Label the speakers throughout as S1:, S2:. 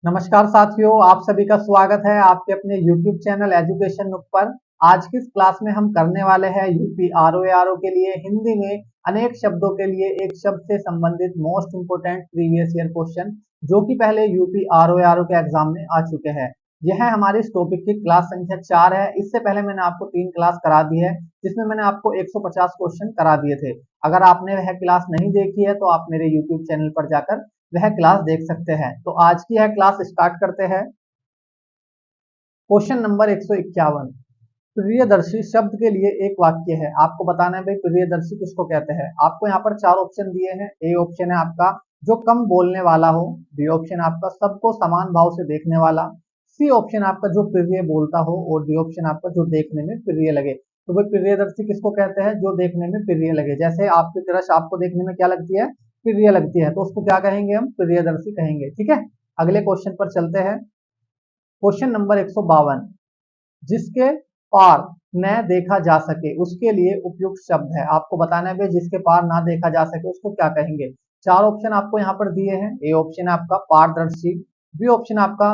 S1: नमस्कार साथियों, आप सभी का स्वागत है आपके अपने YouTube चैनल एजुकेशन नुक पर। आज की इस क्लास में हम करने वाले हैं यूपी आरओ के लिए हिंदी में अनेक शब्दों के लिए एक शब्द से संबंधित most important previous year question, जो कि पहले यूपी आरओ के एग्जाम में आ चुके हैं। यह है हमारी इस टॉपिक की क्लास संख्या 4 है। इससे पहले मैंने आपको 3 क्लास करा दी है, जिसमें मैंने आपको 150 क्वेश्चन करा दिए थे। अगर आपने वह क्लास नहीं देखी है तो आप मेरे यूट्यूब चैनल पर जाकर वह क्लास देख सकते हैं। तो आज की यह क्लास स्टार्ट करते हैं। क्वेश्चन नंबर 151, प्रियदर्शी शब्द के लिए एक वाक्य है। आपको बताना है भाई प्रियदर्शी किसको कहते हैं। आपको यहाँ पर 4 ऑप्शन दिए हैं। ए ऑप्शन है आपका जो कम बोलने वाला हो, बी ऑप्शन आपका सबको समान भाव से देखने वाला, सी ऑप्शन आपका जो प्रिय बोलता हो, और डी ऑप्शन आपका जो देखने में प्रिय लगे। तो भाई प्रियदर्शी किसको कहते हैं? जो देखने में प्रिय लगे। जैसे आपकी क्रश आपको देखने में क्या लगती है? प्रिय लगती है, तो उसको क्या कहेंगे? हम प्रियदर्शी कहेंगे। ठीक है, अगले क्वेश्चन पर चलते हैं। क्वेश्चन नंबर 152, जिसके पार न देखा जा सके उसके लिए उपयुक्त शब्द है। आपको बताना है भाई जिसके पार ना देखा जा सके उसको क्या कहेंगे। 4 ऑप्शन आपको यहाँ पर दिए हैं। ए ऑप्शन आपका पारदर्शी, बी ऑप्शन आपका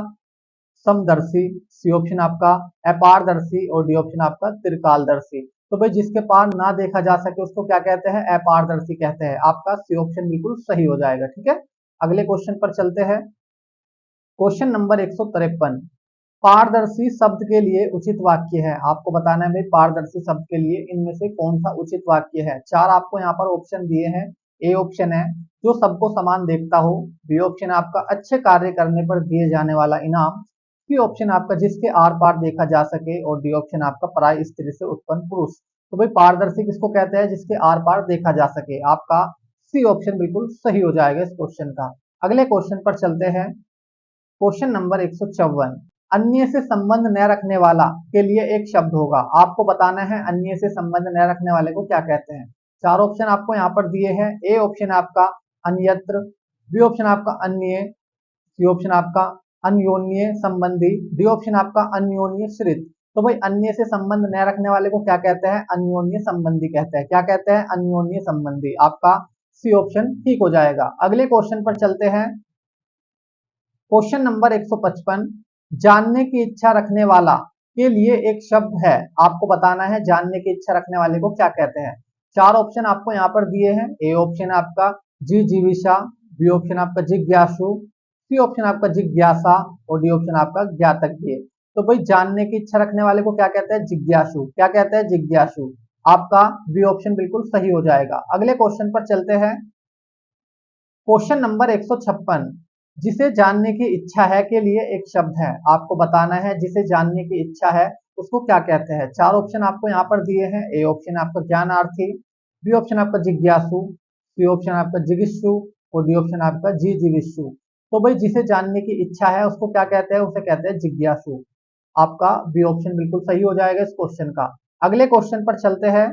S1: समदर्शी, सी ऑप्शन आपका अपारदर्शी, और डी ऑप्शन आपका त्रिकालदर्शी। तो भाई जिसके पार ना देखा जा सके उसको क्या कहते हैं? अपारदर्शी कहते हैं। आपका सी ऑप्शन बिल्कुल सही हो जाएगा। ठीक है, अगले क्वेश्चन पर चलते हैं। क्वेश्चन नंबर 153, पारदर्शी शब्द के लिए उचित वाक्य है। आपको बताना है भाई पारदर्शी शब्द के लिए इनमें से कौन सा उचित वाक्य है। 4 आपको यहाँ पर ऑप्शन दिए हैं। ए ऑप्शन है जो सबको समान देखता हो, बी ऑप्शन आपका अच्छे कार्य करने पर दिए जाने वाला इनाम, सी ऑप्शन आपका जिसके आर पार देखा जा सके, और डी ऑप्शन आपका पराई स्त्री से उत्पन्न पुरुष। तो भाई पारदर्शी किसको कहते हैं? जिसके आर पार देखा जा सके। आपका सी ऑप्शन बिल्कुल सही हो जाएगा इस क्वेश्चन का। अगले क्वेश्चन पर चलते हैं। क्वेश्चन नंबर 154, अन्य से संबंध न रखने वाला के लिए एक शब्द होगा। आपको बताना है अन्य से संबंध न रखने वाले को क्या कहते हैं। 4 ऑप्शन आपको यहाँ पर दिए हैं। ए ऑप्शन आपका अन्यत्र, बी ऑप्शन आपका अन्य, सी ऑप्शन आपका अन्योन्य संबंधी, डी ऑप्शन आपका अन्योन्य श्रित। तो भाई अन्य से संबंध न रखने वाले को क्या कहते हैं? अन्योन्य संबंधी कहते हैं। क्या कहते हैं? अन्योन्य संबंधी। आपका सी ऑप्शन ठीक हो जाएगा। अगले क्वेश्चन पर चलते हैं। क्वेश्चन नंबर 155, जानने की इच्छा रखने वाला के लिए एक शब्द है। आपको बताना है जानने की इच्छा रखने वाले को क्या कहते हैं। 4 ऑप्शन आपको यहाँ पर दिए हैं। ए ऑप्शन आपका जिजीविषा, बी ऑप्शन आपका जिज्ञासु, सी ऑप्शन आपका जिज्ञासा, और डी ऑप्शन आपका ज्ञातज्ञ। तो भाई जानने की इच्छा रखने वाले को क्या कहते हैं? जिज्ञासु। क्या कहते हैं? जिज्ञासु। आपका बी ऑप्शन बिल्कुल सही हो जाएगा। अगले क्वेश्चन पर चलते हैं। क्वेश्चन नंबर 156, जिसे जानने की इच्छा है के लिए एक शब्द है। आपको बताना है जिसे जानने की इच्छा है उसको क्या कहते हैं। 4 ऑप्शन आपको यहाँ पर दिए हैं। ए ऑप्शन आपका ज्ञानार्थी, बी ऑप्शन आपका जिज्ञासु, सी ऑप्शन आपका जिगिस्सु, और डी ऑप्शन आपका जिजीविषु। तो भाई जिसे जानने की इच्छा है उसको क्या कहते हैं? उसे कहते हैं जिज्ञासु। आपका बी ऑप्शन बिल्कुल सही हो जाएगा इस क्वेश्चन का। अगले क्वेश्चन पर चलते हैं।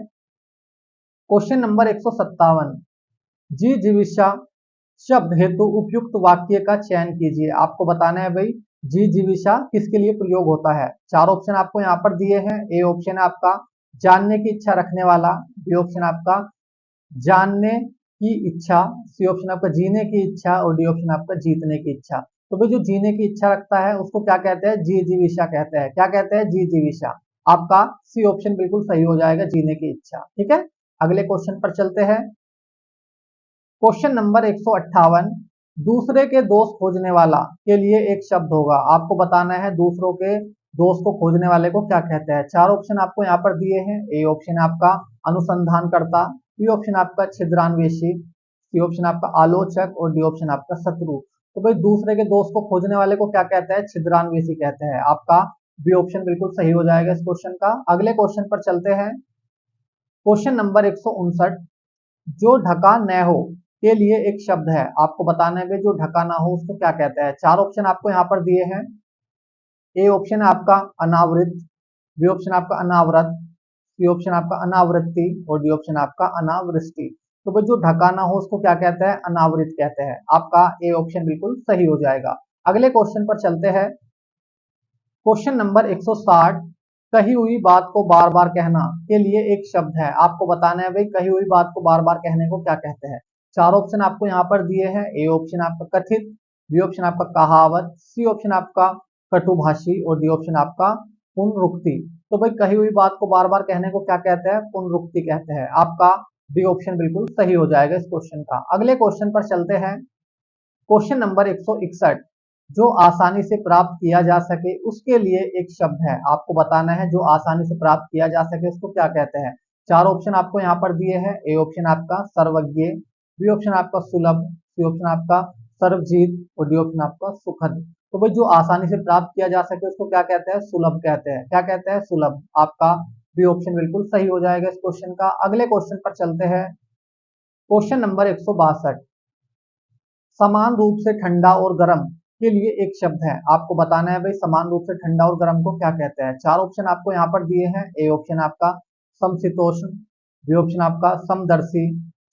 S1: क्वेश्चन नंबर 157, जिजीविषा शब्द हेतु उपयुक्त वाक्य का चयन कीजिए। आपको बताना है भाई जिजीविषा किसके लिए प्रयोग होता है। 4 ऑप्शन आपको यहाँ पर दिए हैं। ए ऑप्शन आपका जानने की इच्छा रखने वाला, बी ऑप्शन आपका जानने की इच्छा, सी ऑप्शन आपका जीने की इच्छा, और डी ऑप्शन आपका जीतने की इच्छा। तो भाई जो जीने की इच्छा रखता है उसको क्या कहते हैं? जिजीविषा कहते हैं। क्या कहते हैं? जिजीविषा। आपका सी ऑप्शन बिल्कुल सही हो जाएगा, जीने की इच्छा। ठीक है, अगले क्वेश्चन पर चलते हैं। क्वेश्चन नंबर 158, दूसरे के दोस्त खोजने वाला के लिए एक शब्द होगा। आपको बताना है दूसरों के दोस्त को खोजने वाले को क्या कहते हैं। 4 ऑप्शन आपको यहाँ पर दिए हैं। ए ऑप्शन आपका अनुसंधानकर्ता, बी ऑप्शन आपका छिद्रान्वेषी, सी ऑप्शन आपका आलोचक, और डी ऑप्शन आपका शत्रु। तो भाई दूसरे के दोस्त को खोजने वाले को क्या कहते हैं? छिद्रान्वेषी कहते हैं। आपका बी ऑप्शन बिल्कुल सही हो जाएगा इस क्वेश्चन का। अगले क्वेश्चन पर चलते हैं। क्वेश्चन नंबर 159, जो ढका न हो के लिए एक शब्द है। आपको बताना है जो ढका ना हो उसको क्या कहते हैं। 4 ऑप्शन आपको यहाँ पर दिए हैं। ए ऑप्शन आपका अनावृत, बी ऑप्शन आपका अनावृत, सी ऑप्शन आपका अनावृत्ति, और डी ऑप्शन आपका अनावृष्टि। तो भाई जो ढका ना हो उसको क्या कहते हैं? अनावृत कहते हैं। आपका ए ऑप्शन बिल्कुल सही हो जाएगा। अगले क्वेश्चन पर चलते हैं। क्वेश्चन नंबर 160, कही हुई बात को बार बार कहना के लिए एक शब्द है। आपको बताना है भाई कही हुई बात को बार बार कहने को क्या कहते हैं। 4 ऑप्शन आपको यहाँ पर दिए हैं। ए ऑप्शन आपका कथित, बी ऑप्शन आपका कहावत, सी ऑप्शन आपका कटुभाषी और डी ऑप्शन आपका पुनरुक्ति। तो भाई कही हुई बात को बार बार कहने को क्या कहते हैं? पुनरुक्ति कहते हैं। आपका बी ऑप्शन बिल्कुल सही हो जाएगा इस क्वेश्चन का। अगले क्वेश्चन पर चलते हैं। क्वेश्चन नंबर 161, जो आसानी से प्राप्त किया जा सके उसके लिए एक शब्द है, आपको बताना है जो आसानी से प्राप्त किया जा सके उसको क्या कहते हैं। चार ऑप्शन आपको यहाँ पर दिए हैं। ए ऑप्शन आपका सर्वज्ञ, बी ऑप्शन आपका सुलभ, सी ऑप्शन आपका सर्वजीत और डी ऑप्शन आपका सुखद। तो भाई जो आसानी से प्राप्त किया जा सके उसको क्या कहते हैं? सुलभ कहते हैं। क्या कहते हैं? सुलभ। आपका बी ऑप्शन बिल्कुल सही हो जाएगा इस क्वेश्चन का। अगले क्वेश्चन पर चलते हैं। क्वेश्चन नंबर 162, समान रूप से ठंडा और गर्म के लिए एक शब्द है, आपको बताना है भाई समान रूप से ठंडा और गर्म को क्या कहते हैं। चार ऑप्शन आपको यहाँ पर दिए हैं। ए ऑप्शन आपका समशीतोष्ण, बी ऑप्शन आपका समदर्शी,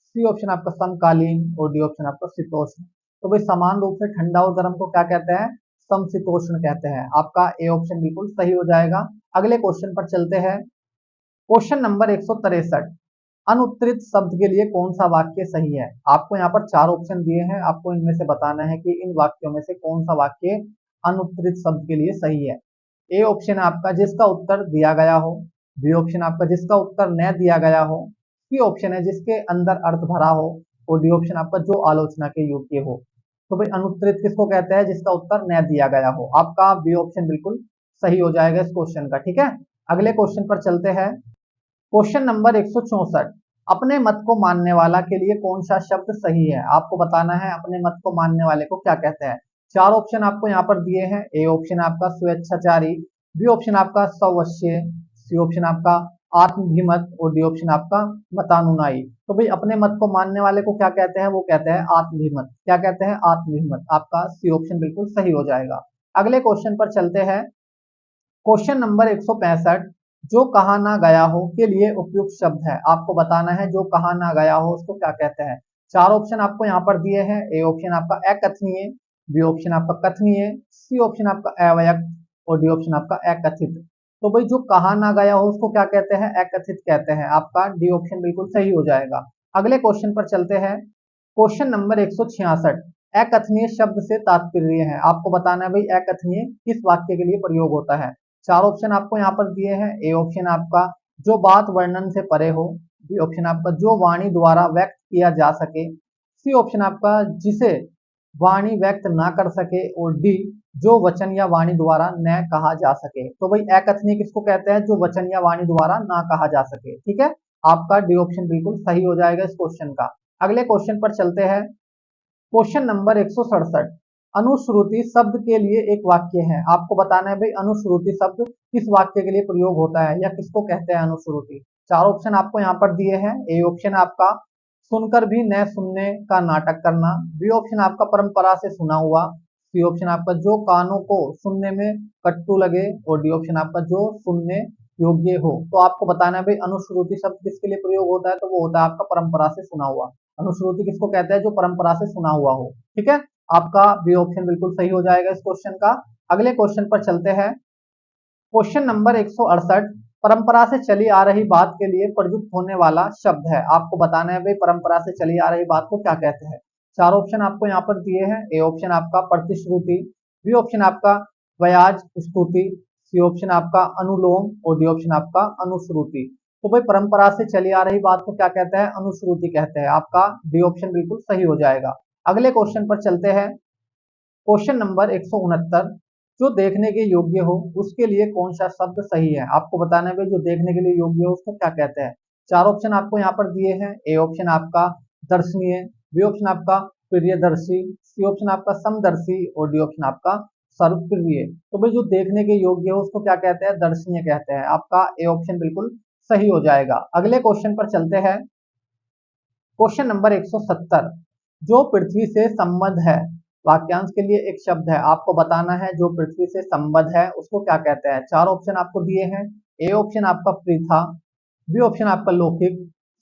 S1: सी ऑप्शन आपका समकालीन और डी ऑप्शन आपका शीतोष्ण। तो भाई समान रूप से ठंडा और गर्म को क्या कहते हैं? समशीतोष्ण कहते हैं। आपका ए ऑप्शन बिल्कुल सही हो जाएगा। अगले क्वेश्चन पर चलते हैं। क्वेश्चन नंबर 163, अनुत्तरित शब्द के लिए कौन सा वाक्य सही है? आपको यहाँ पर चार ऑप्शन दिए हैं, आपको इनमें से बताना है कि इन वाक्यों में से कौन सा वाक्य अनुत्तरित शब्द के लिए सही है। ए ऑप्शन आपका जिसका उत्तर दिया गया हो, बी ऑप्शन आपका जिसका उत्तर न दिया गया हो, सी ऑप्शन है जिसके अंदर अर्थ भरा हो और डी ऑप्शन आपका जो आलोचना के योग्य हो। तो भाई अनुत्तरित किसको कहते हैं? जिसका उत्तर न दिया गया हो। आपका बी ऑप्शन बिल्कुल सही हो जाएगा इस क्वेश्चन का। ठीक है, अगले क्वेश्चन पर चलते हैं। क्वेश्चन नंबर 164, अपने मत को मानने वाला के लिए कौन सा शब्द सही है? आपको बताना है अपने मत को मानने वाले को क्या कहते हैं। चार ऑप्शन आपको यहाँ पर दिए हैं। ए ऑप्शन आपका स्वेच्छाचारी, बी ऑप्शन आपका सवश्य, सी ऑप्शन आपका आत्मभिमत और डी ऑप्शन आपका मतानुयायी। तो भाई अपने मत को मानने वाले को क्या कहते हैं? वो कहते हैं आत्मभिमत। क्या कहते हैं? आत्मभिमत। आपका सी ऑप्शन बिल्कुल सही हो जाएगा। अगले क्वेश्चन पर चलते हैं। क्वेश्चन नंबर 165, जो कहा ना गया हो के लिए उपयुक्त शब्द है, आपको बताना है जो कहा ना गया हो उसको क्या कहते हैं। चार ऑप्शन आपको यहाँ पर दिए हैं। ए ऑप्शन आपका अकथनीय, बी ऑप्शन आपका कथनीय, सी ऑप्शन आपका अव्यक्त और डी ऑप्शन आपका अकथित। तो भाई जो कहा ना गया हो उसको क्या कहते हैं? अकथित कहते हैं। आपका डी ऑप्शन बिल्कुल सही हो जाएगा। अगले क्वेश्चन पर चलते हैं। क्वेश्चन नंबर 166, अकथनीय शब्द से तात्पर्य है, आपको बताना है भाई अकथनीय किस वाक्य के लिए प्रयोग होता है। चार ऑप्शन आपको यहाँ पर दिए हैं। ए ऑप्शन आपका जो बात वर्णन से परे हो, बी ऑप्शन आपका जो वाणी द्वारा व्यक्त किया जा सके, सी ऑप्शन आपका जिसे वाणी व्यक्त ना कर सके और डी जो वचन या वाणी द्वारा न कहा जा सके। तो भाई अकथनीय किसको कहते हैं? जो वचन या वाणी द्वारा ना कहा जा सके। ठीक है, आपका डी ऑप्शन बिल्कुल सही हो जाएगा इस क्वेश्चन का। अगले क्वेश्चन पर चलते हैं। क्वेश्चन नंबर 167, अनुश्रुति शब्द के लिए एक वाक्य है, आपको बताना है भाई अनुश्रुति शब्द किस वाक्य के लिए प्रयोग होता है या किसको कहते हैं अनुश्रुति। चार ऑप्शन आपको यहाँ पर दिए हैं। ए ऑप्शन आपका सुनकर भी न सुनने का नाटक करना, बी ऑप्शन आपका परंपरा से सुना हुआ, सी ऑप्शन आपका जो कानों को सुनने में कट्टू लगे और डी ऑप्शन आपका जो सुनने योग्य हो। तो आपको बताना है भाई अनुश्रुति शब्द किसके लिए प्रयोग होता है, तो वो होता है आपका परंपरा से सुना हुआ। अनुश्रुति किसको कहते हैं? जो परंपरा से सुना हुआ हो। ठीक है, आपका बी ऑप्शन बिल्कुल सही हो जाएगा इस क्वेश्चन का। अगले क्वेश्चन पर चलते हैं। क्वेश्चन नंबर 168, परंपरा से चली आ रही बात के लिए प्रयुक्त होने वाला शब्द है, आपको बताना है भाई परंपरा से चली आ रही बात को क्या कहते हैं। चार ऑप्शन आपको यहाँ पर दिए हैं। ए ऑप्शन आपका प्रतिश्रुति, बी ऑप्शन आपका व्याज स्तुति, सी ऑप्शन आपका अनुलोम और डी ऑप्शन आपका अनुश्रुति। तो भाई परंपरा से चली आ रही बात को क्या कहते हैं? अनुश्रुति कहते हैं। आपका डी ऑप्शन बिल्कुल सही हो जाएगा। अगले क्वेश्चन पर चलते हैं। क्वेश्चन नंबर 169, जो देखने के योग्य हो उसके लिए कौन सा शब्द सही है, आपको बताना है भाई जो देखने के लिए योग्य हो उसको क्या कहते हैं। चार ऑप्शन आपको यहाँ पर दिए हैं। ए ऑप्शन आपका दर्शनीय, बी ऑप्शन आपका प्रियदर्शी, सी ऑप्शन आपका समदर्शी और डी ऑप्शन आपका सर्वप्रिय। तो भाई जो देखने के योग्य हो उसको क्या कहते हैं? दर्शनीय कहते हैं। आपका ए ऑप्शन बिल्कुल सही हो जाएगा। अगले क्वेश्चन पर चलते हैं। क्वेश्चन नंबर 170, जो पृथ्वी से संबद्ध है, वाक्यांश के लिए एक शब्द है, आपको बताना है जो पृथ्वी से संबद्ध है उसको क्या कहते हैं। चार ऑप्शन आपको दिए हैं। ए ऑप्शन आपका पृथा, बी ऑप्शन आपका लौकिक,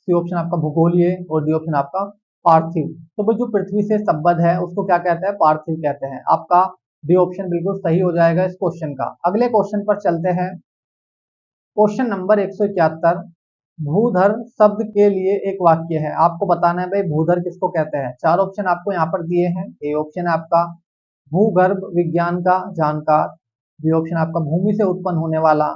S1: सी ऑप्शन आपका भूगोलीय और डी ऑप्शन आपका पार्थिव। तो भाई जो पृथ्वी से संबद्ध है उसको क्या कहते हैं? पार्थिव कहते हैं। आपका डी ऑप्शन बिल्कुल सही हो जाएगा इस क्वेश्चन का। अगले क्वेश्चन पर चलते हैं। क्वेश्चन नंबर 171, भूधर शब्द के लिए एक वाक्य है, आपको बताना है भाई भूधर किसको कहते हैं। चार ऑप्शन आपको यहाँ पर दिए हैं। ए ऑप्शन आपका भूगर्भ विज्ञान का जानकार, बी ऑप्शन आपका भूमि से उत्पन्न होने वाला,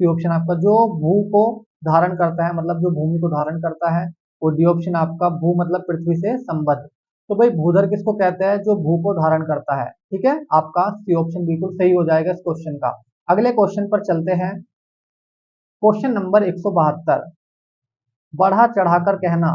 S1: सी ऑप्शन आपका जो भू को धारण करता है, मतलब जो भूमि को धारण करता है, और डी ऑप्शन आपका भू मतलब पृथ्वी से संबद्ध। तो भाई भूधर किसको कहते हैं, जो भू को धारण करता है। ठीक है, आपका सी ऑप्शन बिल्कुल सही हो जाएगा इस क्वेश्चन का। अगले क्वेश्चन पर चलते हैं। क्वेश्चन नंबर 172, बढ़ा चढ़ाकर कहना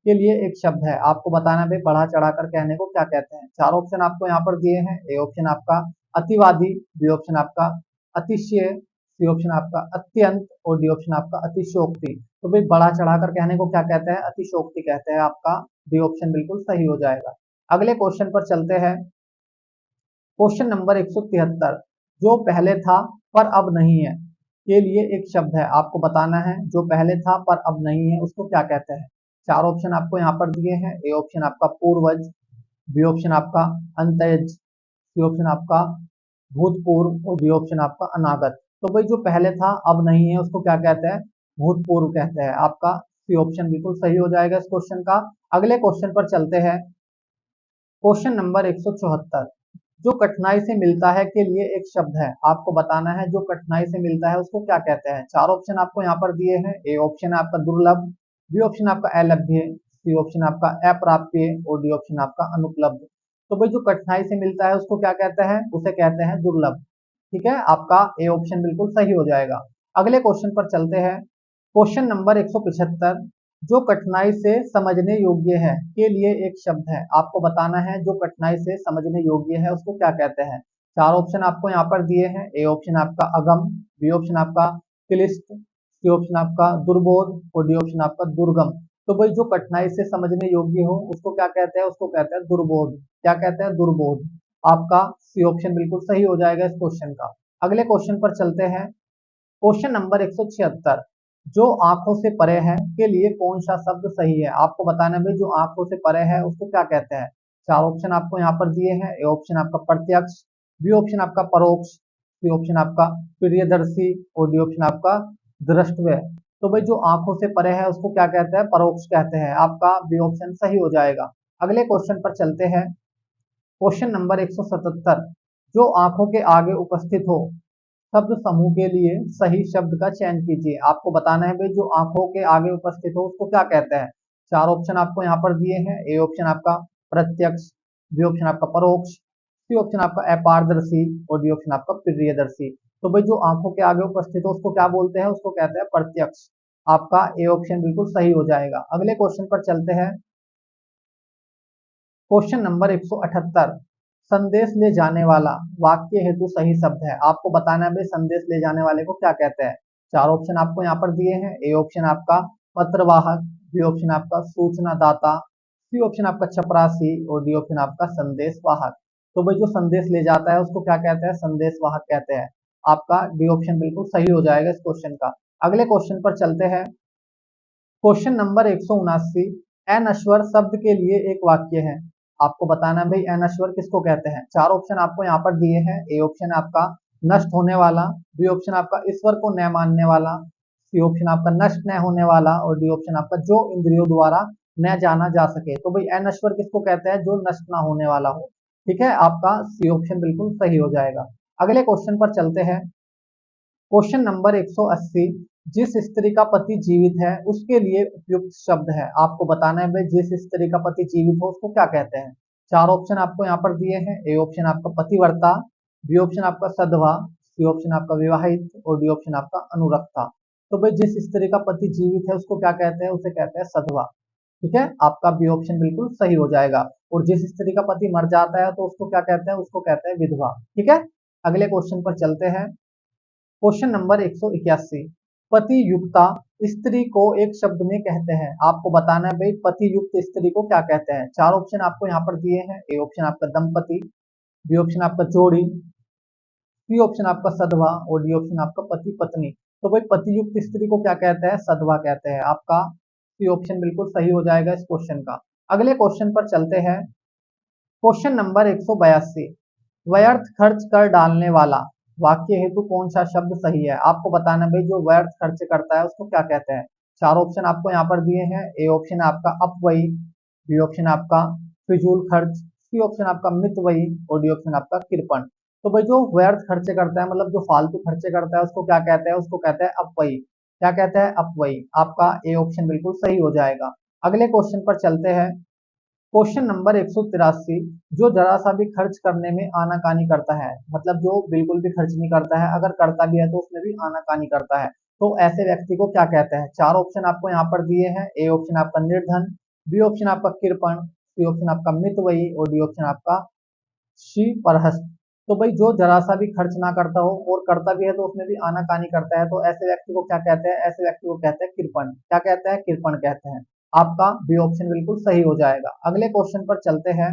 S1: के लिए एक शब्द है, आपको बताना भाई बढ़ा चढ़ाकर कहने को क्या कहते हैं। चार ऑप्शन आपको यहाँ पर दिए हैं। ए ऑप्शन आपका अतिवादी, बी ऑप्शन आपका अतिशय, सी ऑप्शन आपका अत्यंत, और डी ऑप्शन आपका अतिशयोक्ति। तो भाई बढ़ा चढ़ाकर कहने को क्या कहते हैं, अतिशयोक्ति कहते हैं। आपका डी ऑप्शन बिल्कुल सही हो जाएगा। अगले क्वेश्चन पर चलते हैं। क्वेश्चन नंबर 173, जो पहले था पर अब नहीं है के लिए एक शब्द है, आपको बताना है जो पहले था पर अब नहीं है उसको क्या कहते हैं। चार ऑप्शन आपको यहाँ पर दिए हैं। ए ऑप्शन आपका पूर्वज, बी ऑप्शन आपका अंतयज, सी ऑप्शन आपका भूतपूर्व, और डी ऑप्शन आपका अनागत। तो भाई जो पहले था अब नहीं है उसको क्या कहते हैं, भूतपूर्व कहते हैं। आपका सी ऑप्शन बिल्कुल सही हो जाएगा इस क्वेश्चन का। अगले क्वेश्चन पर चलते हैं। क्वेश्चन नंबर 174, जो कठिनाई से मिलता है के लिए एक शब्द है, आपको बताना है जो कठिनाई से मिलता है उसको क्या कहते हैं। चार ऑप्शन आपको यहाँ पर दिए हैं। ए ऑप्शन आपका दुर्लभ, बी ऑप्शन आपका अलभ्य, सी ऑप्शन आपका अप्राप्य, और डी ऑप्शन आपका अनुपलब्ध। तो भाई जो कठिनाई से मिलता है उसको क्या कहते हैं, उसे कहते हैं दुर्लभ। ठीक है, आपका ए ऑप्शन बिल्कुल सही हो जाएगा। अगले क्वेश्चन पर चलते हैं। क्वेश्चन नंबर 175, जो कठिनाई से समझने योग्य है के लिए एक शब्द है, आपको बताना है जो कठिनाई से समझने योग्य है उसको क्या कहते हैं। चार ऑप्शन आपको यहाँ पर दिए हैं। ए ऑप्शन आपका अगम, बी ऑप्शन आपका क्लिष्ट, सी ऑप्शन आपका दुर्बोध, और डी ऑप्शन आपका दुर्गम। तो भाई जो कठिनाई से समझने योग्य हो उसको क्या कहते हैं, उसको कहते हैं दुर्बोध। क्या कहते हैं, दुर्बोध। आपका सी ऑप्शन बिल्कुल सही हो जाएगा इस क्वेश्चन का। अगले क्वेश्चन पर चलते हैं। क्वेश्चन नंबर 176, जो आंखों से परे है के लिए कौन सा शब्द सही है, आपको बताना है जो आंखों से परे है उसको क्या कहते हैं। चार ऑप्शन आपको यहाँ पर दिए हैं। ए ऑप्शन आपका प्रत्यक्ष, बी ऑप्शन आपका परोक्ष, सी ऑप्शन आपका प्रियदर्शी, और डी ऑप्शन आपका दृष्टव्य। तो भाई जो आंखों से परे है उसको क्या कहते हैं, परोक्ष कहते हैं। आपका बी ऑप्शन सही हो जाएगा। अगले क्वेश्चन पर चलते हैं। क्वेश्चन नंबर 177, जो आंखों के आगे उपस्थित हो शब्द समूह के लिए सही शब्द का चयन कीजिए, आपको बताना है भाई जो आंखों के आगे उपस्थित हो उसको क्या कहते हैं। चार ऑप्शन आपको यहाँ पर दिए हैं। ए ऑप्शन आपका प्रत्यक्ष, बी ऑप्शन आपका परोक्ष, सी ऑप्शन आपका अपारदर्शी, और डी ऑप्शन आपका प्रियदर्शी। तो भाई जो आंखों के आगे उपस्थित हो उसको क्या बोलते हैं, उसको कहते हैं प्रत्यक्ष। आपका ए ऑप्शन बिल्कुल सही हो जाएगा। अगले क्वेश्चन पर चलते हैं। क्वेश्चन नंबर 178, संदेश ले जाने वाला वाक्य हेतु सही शब्द है, आपको बताना है भाई संदेश ले जाने वाले को क्या कहते हैं। चार ऑप्शन आपको यहाँ पर दिए हैं। ए ऑप्शन आपका पत्रवाहक, बी ऑप्शन आपका सूचना दाता, सी ऑप्शन आपका चपरासी, और डी ऑप्शन आपका संदेश वाहक। तो भाई जो संदेश ले जाता है उसको क्या कहते हैं, संदेश वाहक कहते हैं। आपका डी ऑप्शन बिल्कुल सही हो जाएगा इस क्वेश्चन का। अगले क्वेश्चन पर चलते हैं। क्वेश्चन नंबर 179, अनश्वर शब्द के लिए एक वाक्य है, आपको बताना है भाई अनश्वर किसको कहते हैं। चार ऑप्शन आपको यहाँ पर दिए हैं। ए ऑप्शन आपका नष्ट होने वाला, बी ऑप्शन आपका ईश्वर को न मानने वाला, सी ऑप्शन आपका नष्ट न होने वाला, और डी ऑप्शन आपका जो इंद्रियों द्वारा न जाना जा सके। तो भाई अनश्वर किसको कहते हैं, जो नष्ट ना होने वाला हो। ठीक है, आपका सी ऑप्शन बिल्कुल सही हो जाएगा। अगले क्वेश्चन पर चलते हैं। क्वेश्चन नंबर 180, जिस स्त्री का पति जीवित है उसके लिए उपयुक्त शब्द है, आपको बताना है भाई जिस स्त्री का पति जीवित हो उसको क्या कहते हैं। चार ऑप्शन आपको यहाँ पर दिए हैं। ए ऑप्शन आपका पतिव्रता, बी ऑप्शन आपका सधवा, सी ऑप्शन आपका विवाहित, और डी ऑप्शन आपका अनुरक्ता। तो भाई जिस स्त्री का पति जीवित है उसको क्या कहते हैं, उसे कहते हैं सधवा। ठीक है, आपका बी ऑप्शन बिल्कुल सही हो जाएगा। और जिस स्त्री का पति मर जाता है तो उसको क्या कहते हैं, उसको कहते हैं विधवा। ठीक है, अगले क्वेश्चन पर चलते हैं। क्वेश्चन नंबर 181, पति युक्ता स्त्री को एक शब्द में कहते हैं, आपको बताना है भाई पति युक्त स्त्री को क्या कहते हैं। चार ऑप्शन आपको यहाँ पर दिए हैं। ए ऑप्शन आपका दंपति, बी ऑप्शन आपका जोड़ी, सी ऑप्शन आपका सधवा, और डी ऑप्शन आपका पति पत्नी। तो भाई पति युक्त स्त्री को क्या कहते हैं, सधवा कहते हैं। आपका सी ऑप्शन बिल्कुल सही हो जाएगा इस क्वेश्चन का। अगले क्वेश्चन पर चलते हैं। क्वेश्चन नंबर 182, व्यर्थ खर्च कर डालने वाला वाक्य हेतु कौन सा शब्द सही है, आपको बताना भाई जो व्यर्थ खर्च करता है उसको क्या कहते हैं। चार ऑप्शन आपको यहाँ पर दिए हैं। ए ऑप्शन आपका अपव्ययी, बी ऑप्शन आपका फिजूल खर्च, सी ऑप्शन आपका मितव्ययी और डी ऑप्शन आपका कृपण। तो भाई जो व्यर्थ खर्चे करता है, मतलब जो फालतू खर्चे करता है, उसको क्या कहते हैं? उसको कहते हैं अपव्ययी। क्या कहते हैं? अपव्ययी। आपका ए ऑप्शन बिल्कुल सही हो जाएगा। अगले क्वेश्चन पर चलते हैं। Question number 183। जो जरा सा भी खर्च करने में आनाकानी करता है, मतलब जो बिल्कुल भी खर्च नहीं करता है, अगर करता भी है तो उसमें भी आनाकानी करता है, तो ऐसे व्यक्ति को क्या कहते हैं? चार ऑप्शन आपको यहाँ पर दिए हैं। ए ऑप्शन आपका निर्धन, बी ऑप्शन आपका कृपण, सी ऑप्शन आपका मितव्ययी और डी ऑप्शन आपका श्रीपरहस्त। तो भाई जो जरा सा भी खर्च ना करता हो और करता भी है तो उसमें भी आनाकानी करता है, तो ऐसे व्यक्ति को क्या कहते हैं? ऐसे व्यक्ति को कहते हैं कृपण। क्या कहते हैं? कृपण कहते हैं। आपका बी ऑप्शन बिल्कुल सही हो जाएगा। अगले क्वेश्चन पर चलते हैं।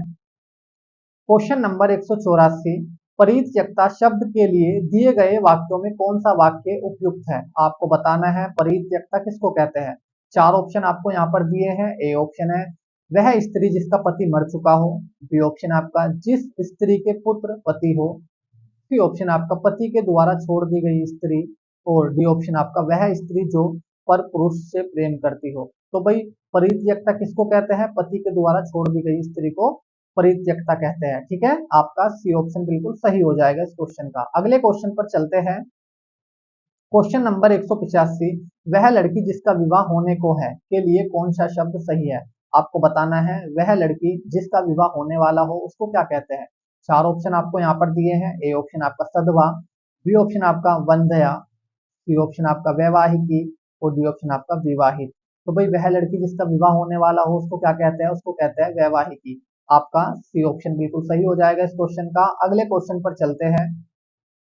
S1: Question number 184। परित्यक्ता शब्द के लिए दिए गए वाक्यों में कौन सा वाक्य उपयुक्त है? आपको बताना है परित्यक्ता किसको कहते हैं। चार ऑप्शन आपको यहाँ पर दिए हैं। ए ऑप्शन है वह स्त्री जिसका पति मर चुका हो, बी ऑप्शन आपका जिस स्त्री के पुत्र पति हो, सी ऑप्शन आपका पति के द्वारा छोड़ दी गई स्त्री, और डी ऑप्शन आपका वह स्त्री जो पर पुरुष से प्रेम करती हो। तो भाई परित्यक्ता किसको कहते हैं? पति के द्वारा छोड़ दी गई स्त्री को परित्यक्ता कहते हैं। ठीक है, आपका सी ऑप्शन बिल्कुल सही हो जाएगा इस क्वेश्चन का। अगले क्वेश्चन पर चलते हैं। Question number 185। वह लड़की जिसका विवाह होने को है के लिए कौन सा शब्द सही है? आपको बताना है वह लड़की जिसका विवाह होने वाला हो उसको क्या कहते हैं। चार ऑप्शन आपको यहाँ पर दिए हैं। ए ऑप्शन आपका सधवा, बी ऑप्शन आपका वंध्या, सी ऑप्शन आपका वैवाहिकी और डी ऑप्शन आपका विवाहित। तो भाई वह लड़की जिसका विवाह होने वाला हो उसको क्या कहते हैं? उसको कहते हैं वैवाहिकी। आपका सी ऑप्शन बिल्कुल सही हो जाएगा इस क्वेश्चन का। अगले क्वेश्चन पर चलते हैं।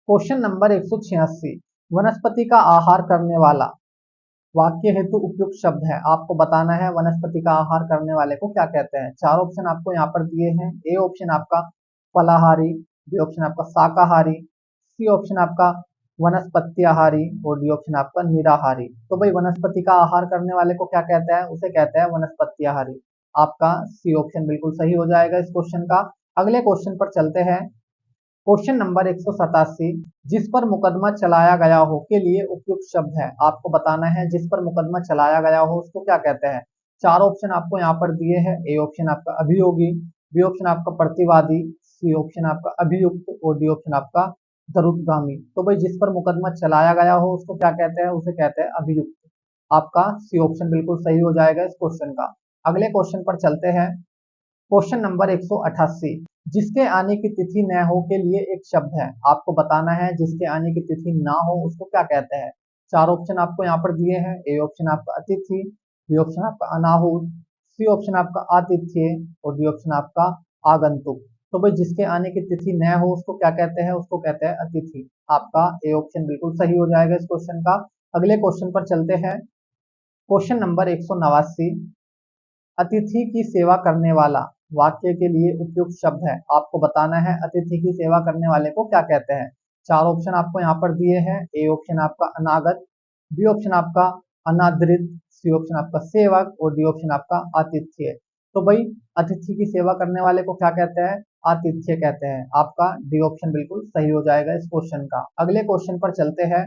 S1: Question number 186। वनस्पति का आहार करने वाला वाक्य हेतु उपयुक्त शब्द है। आपको बताना है वनस्पति का आहार करने वाले को क्या कहते हैं। चार ऑप्शन आपको यहाँ पर दिए हैं। ए ऑप्शन आपका फलाहारी, बी ऑप्शन आपका शाकाहारी, सी ऑप्शन आपका वनस्पत्याहारी और डी ऑप्शन आपका निराहारी। तो भाई वनस्पति का आहार करने वाले को क्या कहते हैं? उसे कहते हैं वनस्पत्याहारी। आपका सी ऑप्शन बिल्कुल सही हो जाएगा इस क्वेश्चन का। अगले क्वेश्चन पर चलते हैं। Question number 187। जिस पर मुकदमा चलाया गया हो के लिए उपयुक्त शब्द है। आपको बताना है जिस पर मुकदमा चलाया गया हो उसको क्या कहते हैं। चार ऑप्शन आपको यहाँ पर दिए हैं। ए ऑप्शन आपका अभियोगी, बी ऑप्शन आपका प्रतिवादी, सी ऑप्शन आपका अभियुक्त और डी ऑप्शन आपका जरूरतगामी। तो भाई जिस पर मुकदमा चलाया गया हो उसको क्या कहते हैं? उसे कहते हैं अभियुक्त। आपका सी ऑप्शन बिल्कुल सही हो जाएगा इस क्वेश्चन का। अगले क्वेश्चन पर चलते हैं। Question number 188। जिसके आने की तिथि न हो के लिए एक शब्द है। आपको बताना है जिसके आने की तिथि ना हो उसको क्या कहते हैं। चार ऑप्शन आपको यहाँ पर दिए हैं। ए ऑप्शन आपका अतिथि, बी ऑप्शन आपका अनाहुत, सी ऑप्शन आपका आतिथ्य और डी ऑप्शन आपका आगंतुक। तो भाई जिसके आने की तिथि न हो उसको क्या कहते हैं? उसको कहते हैं अतिथि। आपका ए ऑप्शन बिल्कुल सही हो जाएगा इस क्वेश्चन का। अगले क्वेश्चन पर चलते हैं। Question number 189। अतिथि की सेवा करने वाला वाक्य के लिए उपयुक्त शब्द है। आपको बताना है अतिथि की सेवा करने वाले को क्या कहते हैं। चार ऑप्शन आपको यहाँ पर दिए हैं। ए ऑप्शन आपका अनागत, बी ऑप्शन आपका अनादृत, सी ऑप्शन आपका सेवक और डी ऑप्शन आपका आतिथ्य। तो भाई अतिथि की सेवा करने वाले को क्या कहते हैं? आतिथ्य कहते हैं। आपका डी ऑप्शन बिल्कुल सही हो जाएगा इस क्वेश्चन का। अगले क्वेश्चन पर चलते हैं।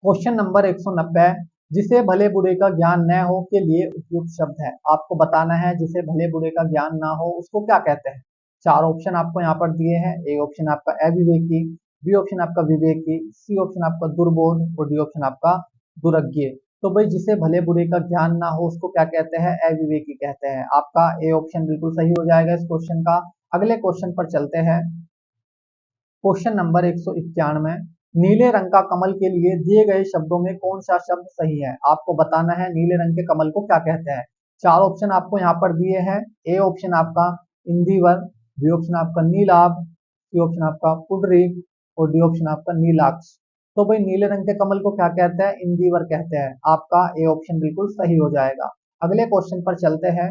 S1: Question number 190। जिसे भले बुरे का ज्ञान न हो के लिए उपयुक्त शब्द है। आपको बताना है जिसे भले बुरे का ज्ञान ना हो उसको क्या कहते हैं। चार ऑप्शन आपको यहाँ पर दिए हैं। ए ऑप्शन आपका अविवेकी, बी ऑप्शन आपका विवेकी, सी ऑप्शन आपका दुर्बोध और डी ऑप्शन आपका दुर्ज्ञ। तो भाई जिसे भले बुरे का ज्ञान ना हो उसको क्या कहते हैं? अविवेकी कहते हैं। आपका ए ऑप्शन बिल्कुल सही हो जाएगा इस क्वेश्चन का। अगले क्वेश्चन पर चलते हैं। Question number 191। नीले रंग का कमल के लिए दिए गए शब्दों में कौन सा शब्द सही है। आपको बताना है नीले रंग के कमल को क्या कहते हैं। चार ऑप्शन आपको यहाँ पर दिए हैं। ए ऑप्शन आपका इंदिवर, बी ऑप्शन आपका नीलाभ, सी ऑप्शन आपका पुंडरीक और डी ऑप्शन आपका नीलाक्ष। तो भाई नीले रंग के कमल को क्या कहते हैं? इंदिवर कहते हैं। आपका ए ऑप्शन बिल्कुल सही हो जाएगा। अगले क्वेश्चन पर चलते हैं।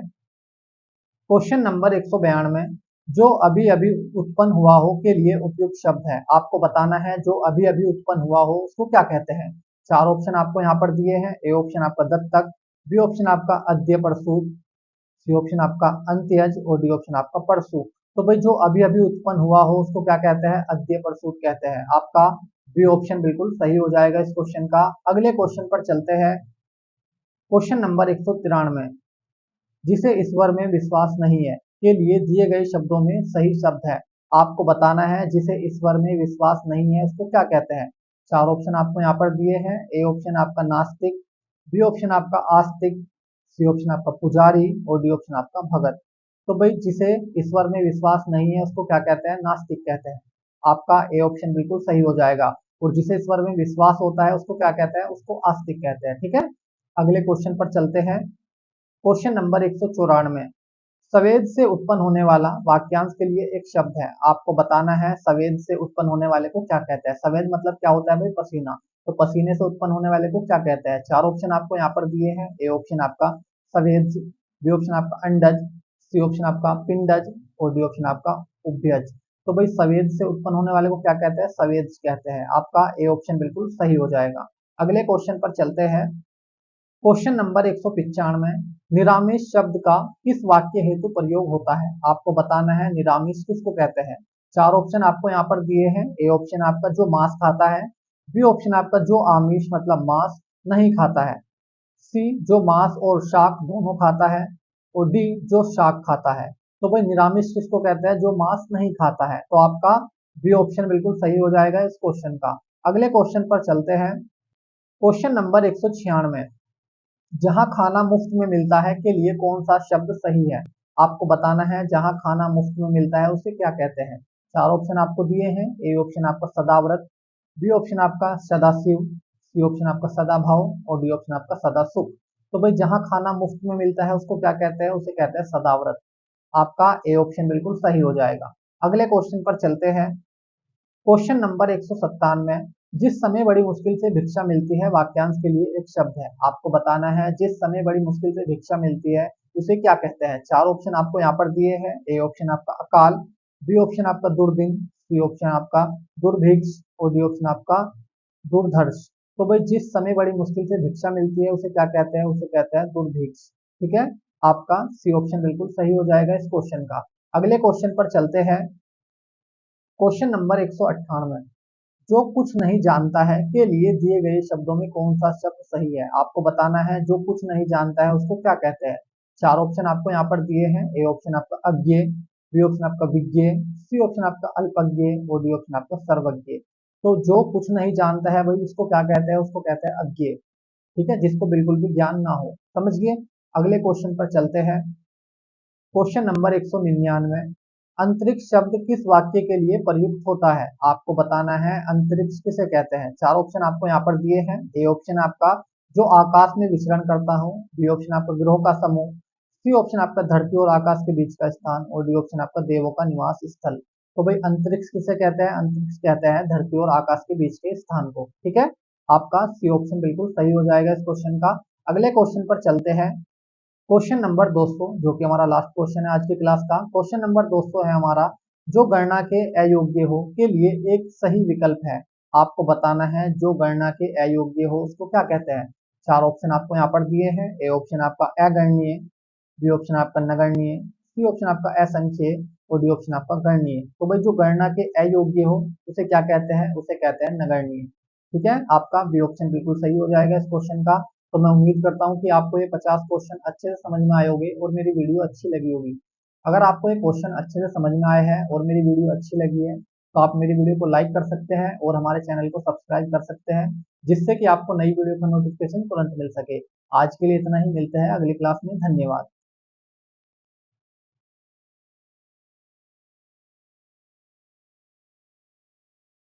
S1: Question number 192। जो अभी अभी उत्पन्न हुआ हो के लिए उपयुक्त शब्द है। आपको बताना है जो अभी अभी उत्पन्न हुआ हो उसको क्या कहते हैं। चार ऑप्शन आपको यहाँ पर दिए हैं। ए ऑप्शन आपका दत्तक, बी ऑप्शन आपका अद्य प्रसूत, सी ऑप्शन आपका अंत्यज और डी ऑप्शन आपका परसू। तो भाई जो अभी अभी उत्पन्न हुआ हो उसको क्या कहते हैं? अद्य प्रसूत कहते हैं। आपका बी ऑप्शन बिल्कुल सही हो जाएगा इस क्वेश्चन का। अगले क्वेश्चन पर चलते हैं। Question number 193। जिसे ईश्वर में विश्वास नहीं है। के लिए दिए गए शब्दों में सही शब्द है। आपको बताना है जिसे ईश्वर में विश्वास नहीं है उसको क्या कहते हैं। चार ऑप्शन आपको यहाँ पर दिए हैं। ए ऑप्शन आपका नास्तिक, बी ऑप्शन आपका आस्तिक, सी ऑप्शन आपका पुजारी और डी ऑप्शन आपका भगत। तो भाई जिसे ईश्वर में विश्वास नहीं है उसको क्या कहते हैं, नास्तिक कहते हैं। आपका ए ऑप्शन बिल्कुल सही हो जाएगा। और जिसे ईश्वर में विश्वास होता है उसको क्या कहते हैं, उसको आस्तिक कहते हैं। ठीक है, अगले क्वेश्चन पर चलते हैं। क्वेश्चन नंबर 194, संवेद से उत्पन्न होने वाला वाक्यांश के लिए एक शब्द है। आपको बताना है संवेद से उत्पन्न होने वाले को क्या कहते हैं। संवेद मतलब क्या होता है भाई, पसीना। तो पसीने से उत्पन्न होने वाले को क्या कहते हैं। चार ऑप्शन आपको यहाँ पर दिए हैं। ए ऑप्शन आपका संवेद, बी ऑप्शन आपका अंडज, सी ऑप्शन आपका पिंडज और डी ऑप्शन आपका उभयज। तो भाई संवेद से उत्पन्न होने वाले को क्या कहते हैं, संवेद कहते हैं। आपका ए ऑप्शन बिल्कुल सही हो जाएगा। अगले क्वेश्चन पर चलते हैं। क्वेश्चन नंबर 195, निरामिष शब्द का किस वाक्य हेतु प्रयोग होता है। आपको बताना है निरामिष किसको कहते हैं। चार ऑप्शन आपको यहाँ पर दिए हैं। ए ऑप्शन आपका जो मांस खाता है, बी ऑप्शन आपका जो आमिष मतलब मांस नहीं खाता है, सी जो मांस और शाक दोनों खाता है और डी जो शाक खाता है। तो भाई निरामिष किसको कहते हैं, जो मांस नहीं खाता है। तो आपका बी ऑप्शन बिल्कुल सही हो जाएगा इस क्वेश्चन का। अगले क्वेश्चन पर चलते हैं। क्वेश्चन नंबर 196, जहां खाना मुफ्त में मिलता है के लिए कौन सा शब्द सही है। आपको बताना है जहां खाना मुफ्त में मिलता है उसे क्या कहते हैं। चार ऑप्शन आपको दिए हैं। ए ऑप्शन आपका सदाव्रत, बी ऑप्शन आपका सदाशिव, सी ऑप्शन आपका सदाभाव और डी ऑप्शन आपका सदा सुख। तो भाई जहां खाना मुफ्त में मिलता है उसको क्या कहते हैं, उसे कहते हैं सदाव्रत। आपका ए ऑप्शन बिल्कुल सही हो जाएगा। अगले क्वेश्चन पर चलते हैं। क्वेश्चन नंबर 197, जिस समय बड़ी मुश्किल से भिक्षा मिलती है वाक्यांश के लिए एक शब्द है। आपको बताना है जिस समय बड़ी मुश्किल से भिक्षा मिलती है उसे क्या कहते हैं। चार ऑप्शन आपको यहाँ पर दिए हैं। ए ऑप्शन आपका अकाल, बी ऑप्शन आपका दुर्दिन, सी ऑप्शन आपका दुर्भिक्ष और डी ऑप्शन आपका दुर्धर्ष। तो भाई जिस समय बड़ी मुश्किल से भिक्षा मिलती है उसे क्या कहते हैं, उसे कहते हैं दुर्भिक्ष। ठीक है, आपका सी ऑप्शन बिल्कुल सही हो जाएगा इस क्वेश्चन का। अगले क्वेश्चन पर चलते हैं। क्वेश्चन नंबर 198, जो कुछ नहीं जानता है के लिए दिए गए शब्दों में कौन सा शब्द सही है। आपको बताना है जो कुछ नहीं जानता है उसको क्या कहते हैं। चार ऑप्शन आपको यहाँ पर दिए हैं। ए ऑप्शन आपका अज्ञे, बी ऑप्शन आपका विज्ञे, सी ऑप्शन आपका अल्पज्ञे और डी ऑप्शन आपका सर्वज्ञ। तो जो कुछ नहीं जानता है भाई उसको क्या कहते हैं, उसको कहते हैं अज्ञे। ठीक है, जिसको बिल्कुल भी ज्ञान ना हो, समझ गए। अगले क्वेश्चन पर चलते हैं। क्वेश्चन नंबर 199, अंतरिक्ष शब्द किस वाक्य के लिए प्रयुक्त होता है। आपको बताना है अंतरिक्ष किसे कहते हैं। चार ऑप्शन आपको यहाँ पर दिए हैं। ए ऑप्शन आपका जो आकाश में विचरण करता हो, बी ऑप्शन आपका ग्रहों का समूह, सी ऑप्शन आपका धरती और आकाश के बीच का स्थान और डी ऑप्शन आपका देवों का निवास स्थल। तो भाई अंतरिक्ष किसे कहते हैं, अंतरिक्ष कहते हैं धरती और आकाश के बीच के स्थान को। ठीक है, आपका सी ऑप्शन बिल्कुल सही हो जाएगा इस क्वेश्चन का। अगले क्वेश्चन पर चलते हैं। क्वेश्चन नंबर 200, जो कि हमारा लास्ट क्वेश्चन है आज की क्लास का। क्वेश्चन नंबर 200 है हमारा, जो गणना के अयोग्य हो के लिए एक सही विकल्प है। आपको बताना है जो गणना के अयोग्य हो उसको क्या कहते हैं। चार ऑप्शन आपको यहाँ पर दिए हैं। ए ऑप्शन आपका अगणनीय, बी ऑप्शन आपका नगण्य, सी ऑप्शन आपका असंख्य और डी ऑप्शन आपका गणनीय। तो भाई जो गणना के अयोग्य हो उसे क्या कहते हैं, उसे कहते हैं नगण्य। ठीक है, आपका बी ऑप्शन बिल्कुल सही हो जाएगा इस क्वेश्चन का। तो मैं उम्मीद करता हूँ कि आपको ये 50 क्वेश्चन अच्छे से समझ में आए होंगे और मेरी वीडियो अच्छी लगी होगी। अगर आपको ये क्वेश्चन अच्छे से समझ में आए हैं और मेरी वीडियो अच्छी लगी है तो आप मेरी वीडियो को लाइक कर सकते हैं और हमारे चैनल को सब्सक्राइब कर सकते हैं, जिससे कि आपको नई वीडियो का नोटिफिकेशन तुरंत मिल सके। आज के लिए इतना ही, मिलते हैं अगली क्लास में। धन्यवाद।